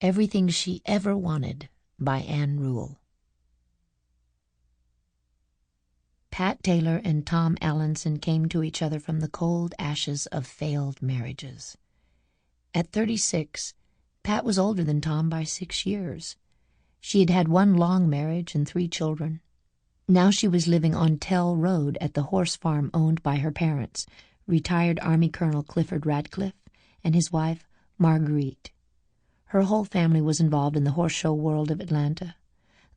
Everything She Ever Wanted by Ann Rule. Pat Taylor and Tom Allanson came to each other from the cold ashes of failed marriages. At 36, Pat was older than Tom by 6 years. She had had one long marriage and 3 children. Now she was living on Tell Road at the horse farm owned by her parents, retired Army Colonel Clifford Radcliffe and his wife, Marguerite. Her whole family was involved in the horse show world of Atlanta.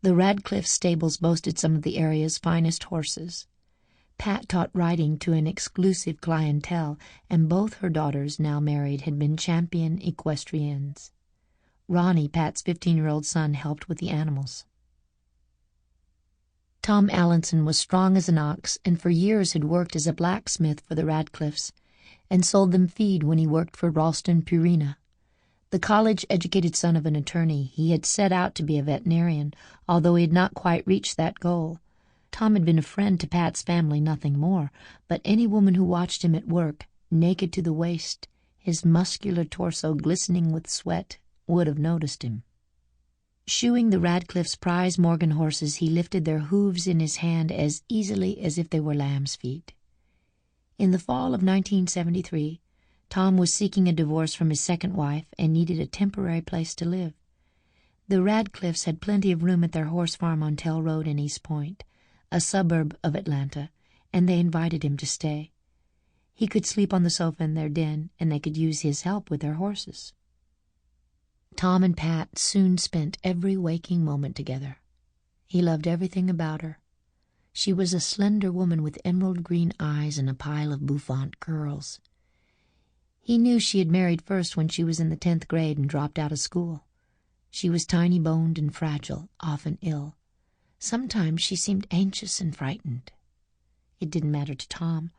The Radcliffe stables boasted some of the area's finest horses. Pat taught riding to an exclusive clientele, and both her daughters, now married, had been champion equestrians. Ronnie, Pat's 15-year-old son, helped with the animals. Tom Allanson was strong as an ox and for years had worked as a blacksmith for the Radcliffes and sold them feed when he worked for Ralston Purina. The college-educated son of an attorney, he had set out to be a veterinarian, although he had not quite reached that goal. Tom had been a friend to Pat's family, nothing more, but any woman who watched him at work, naked to the waist, his muscular torso glistening with sweat, would have noticed him. Shoeing the Radcliffe's prize Morgan horses, he lifted their hooves in his hand as easily as if they were lamb's feet. In the fall of 1973, Tom was seeking a divorce from his second wife and needed a temporary place to live. The Radcliffes had plenty of room at their horse farm on Tell Road in East Point, a suburb of Atlanta, and they invited him to stay. He could sleep on the sofa in their den, and they could use his help with their horses. Tom and Pat soon spent every waking moment together. He loved everything about her. She was a slender woman with emerald green eyes and a pile of bouffant curls. He knew she had married first when she was in the 10th grade and dropped out of school. She was tiny-boned and fragile, often ill. Sometimes she seemed anxious and frightened. It didn't matter to Tom.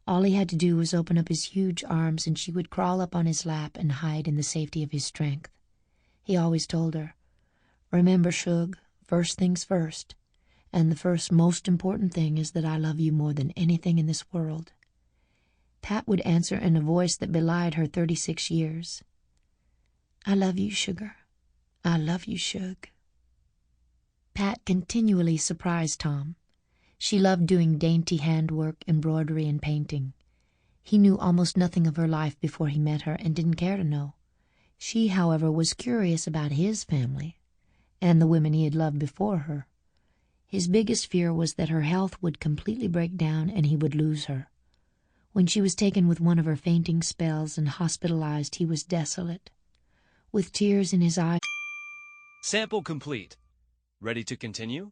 All he had to do was open up his huge arms and she would crawl up on his lap and hide in the safety of his strength. He always told her, "Remember, Shug, first things first, and the first most important thing is that I love you more than anything in this world." Pat would answer in a voice that belied her 36 years. "I love you, Sugar. I love you, Shug." Pat continually surprised Tom. She loved doing dainty handwork, embroidery, and painting. He knew almost nothing of her life before he met her and didn't care to know. She, however, was curious about his family and the women he had loved before her. His biggest fear was that her health would completely break down and he would lose her. When she was taken with one of her fainting spells and hospitalized, he was desolate. With tears in his eyes... Sample complete. Ready to continue?